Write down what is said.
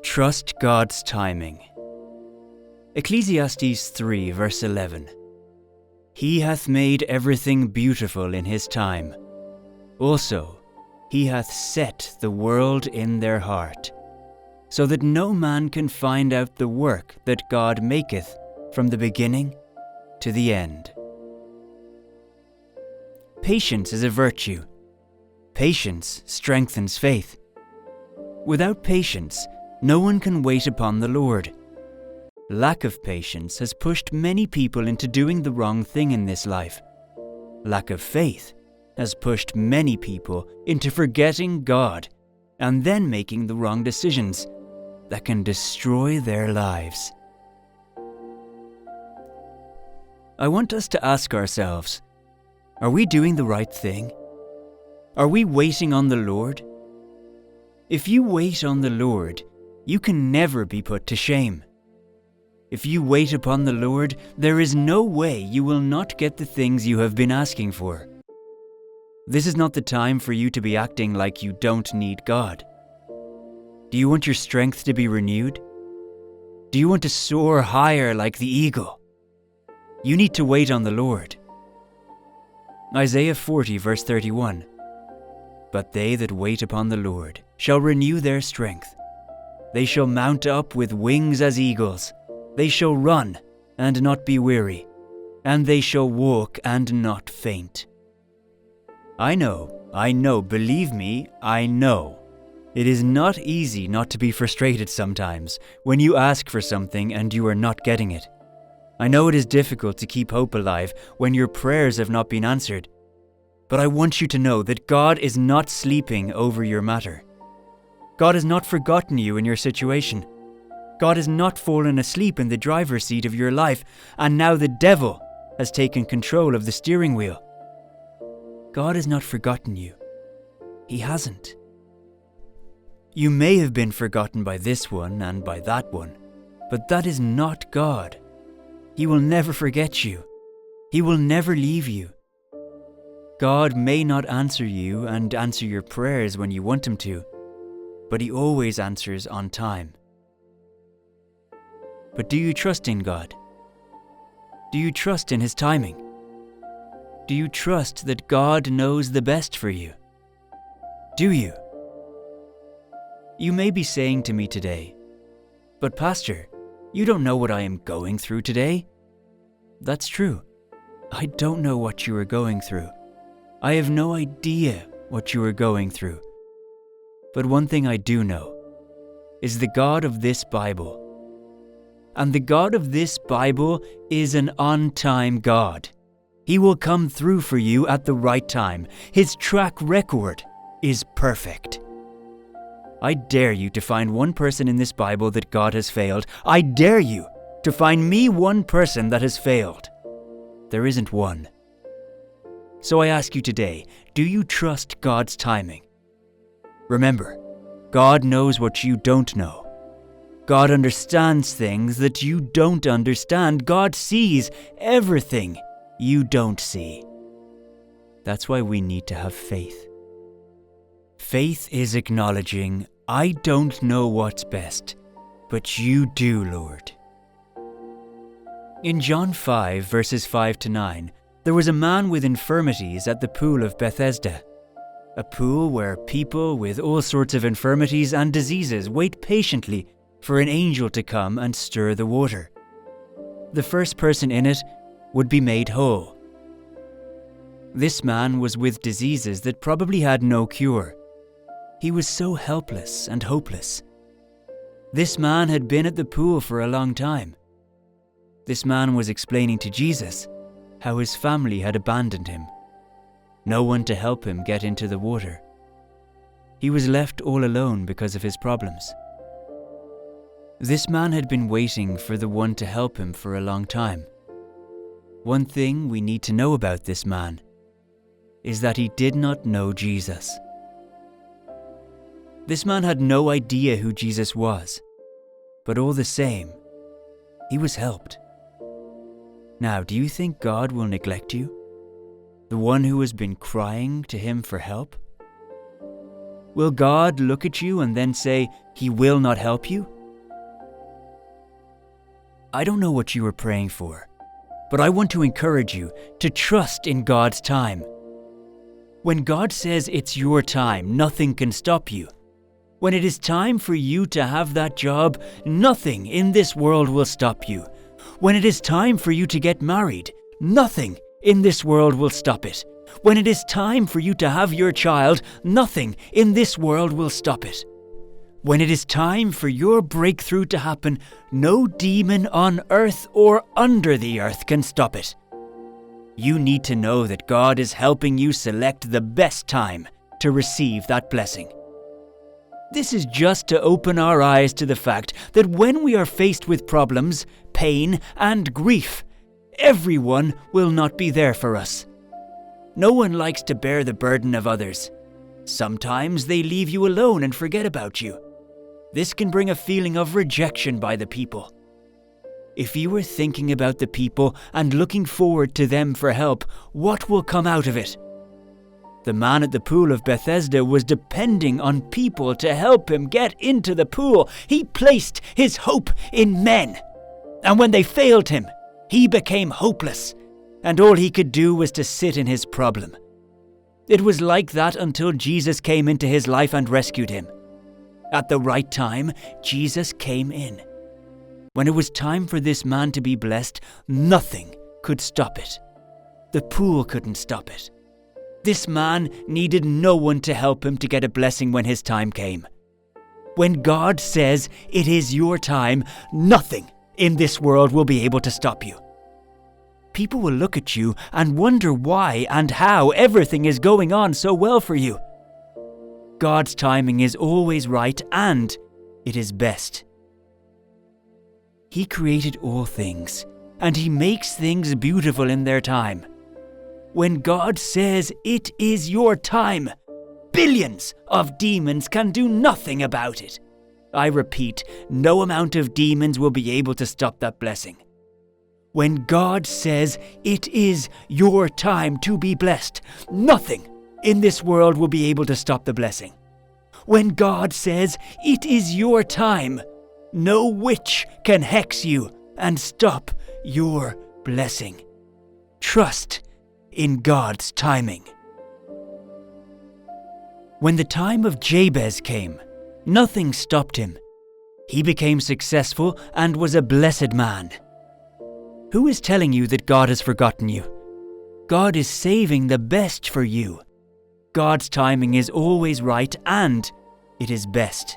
Trust God's timing. Ecclesiastes 3 verse 11. He hath made everything beautiful in his time. Also, he hath set the world in their heart, so that no man can find out the work that God maketh from the beginning to the end. Patience is a virtue. Patience strengthens faith. Without patience, no one can wait upon the Lord. Lack of patience has pushed many people into doing the wrong thing in this life. Lack of faith has pushed many people into forgetting God and then making the wrong decisions that can destroy their lives. I want us to ask ourselves, are we doing the right thing? Are we waiting on the Lord? If you wait on the Lord, you can never be put to shame. If you wait upon the Lord, there is no way you will not get the things you have been asking for. This is not the time for you to be acting like you don't need God. Do you want your strength to be renewed? Do you want to soar higher like the eagle? You need to wait on the Lord. Isaiah 40 verse 31. But they that wait upon the Lord shall renew their strength. They shall mount up with wings as eagles. They shall run and not be weary, and they shall walk and not faint. I know, believe me, I know. It is not easy not to be frustrated sometimes when you ask for something and you are not getting it. I know it is difficult to keep hope alive when your prayers have not been answered. But I want you to know that God is not sleeping over your matter. God has not forgotten you in your situation. God has not fallen asleep in the driver's seat of your life, and now the devil has taken control of the steering wheel. God has not forgotten you. He hasn't. You may have been forgotten by this one and by that one, but that is not God. He will never forget you. He will never leave you. God may not answer you and answer your prayers when you want Him to, but He always answers on time. But do you trust in God? Do you trust in His timing? Do you trust that God knows the best for you? Do you? You may be saying to me today, "But Pastor, you don't know what I am going through today." That's true. I don't know what you are going through. I have no idea what you are going through. But one thing I do know is the God of this Bible. And the God of this Bible is an on-time God. He will come through for you at the right time. His track record is perfect. I dare you to find one person in this Bible that God has failed. I dare you to find me one person that has failed. There isn't one. So I ask you today, do you trust God's timing? Remember, God knows what you don't know. God understands things that you don't understand. God sees everything you don't see. That's why we need to have faith. Faith is acknowledging, I don't know what's best, but you do, Lord. In John 5, verses 5 to 9, there was a man with infirmities at the pool of Bethesda, a pool where people with all sorts of infirmities and diseases wait patiently for an angel to come and stir the water. The first person in it would be made whole. This man was with diseases that probably had no cure. He was so helpless and hopeless. This man had been at the pool for a long time. This man was explaining to Jesus how his family had abandoned him. No one to help him get into the water. He was left all alone because of his problems. This man had been waiting for the one to help him for a long time. One thing we need to know about this man is that he did not know Jesus. This man had no idea who Jesus was, but all the same, he was helped. Now, do you think God will neglect you? The one who has been crying to Him for help? Will God look at you and then say He will not help you? I don't know what you were praying for, but I want to encourage you to trust in God's time. When God says it's your time, nothing can stop you. When it is time for you to have that job, nothing in this world will stop you. When it is time for you to get married, nothing in this world will stop it. When it is time for you to have your child, nothing in this world will stop it. When it is time for your breakthrough to happen, no demon on earth or under the earth can stop it. You need to know that God is helping you select the best time to receive that blessing. This is just to open our eyes to the fact that when we are faced with problems, pain, and grief, everyone will not be there for us. No one likes to bear the burden of others. Sometimes they leave you alone and forget about you. This can bring a feeling of rejection by the people. If you are thinking about the people and looking forward to them for help, what will come out of it? The man at the pool of Bethesda was depending on people to help him get into the pool. He placed his hope in men. And when they failed him, he became hopeless, and all he could do was to sit in his problem. It was like that until Jesus came into his life and rescued him. At the right time, Jesus came in. When it was time for this man to be blessed, nothing could stop it. The pool couldn't stop it. This man needed no one to help him to get a blessing when his time came. When God says it is your time, nothing in this world will be able to stop you. People will look at you and wonder why and how everything is going on so well for you. God's timing is always right and it is best. He created all things, and He makes things beautiful in their time. When God says it is your time, billions of demons can do nothing about it. I repeat, no amount of demons will be able to stop that blessing. When God says it is your time to be blessed, nothing in this world will be able to stop the blessing. When God says it is your time, no witch can hex you and stop your blessing. Trust in God's timing. When the time of Jabez came, nothing stopped him. He became successful and was a blessed man. Who is telling you that God has forgotten you? God is saving the best for you. God's timing is always right and it is best.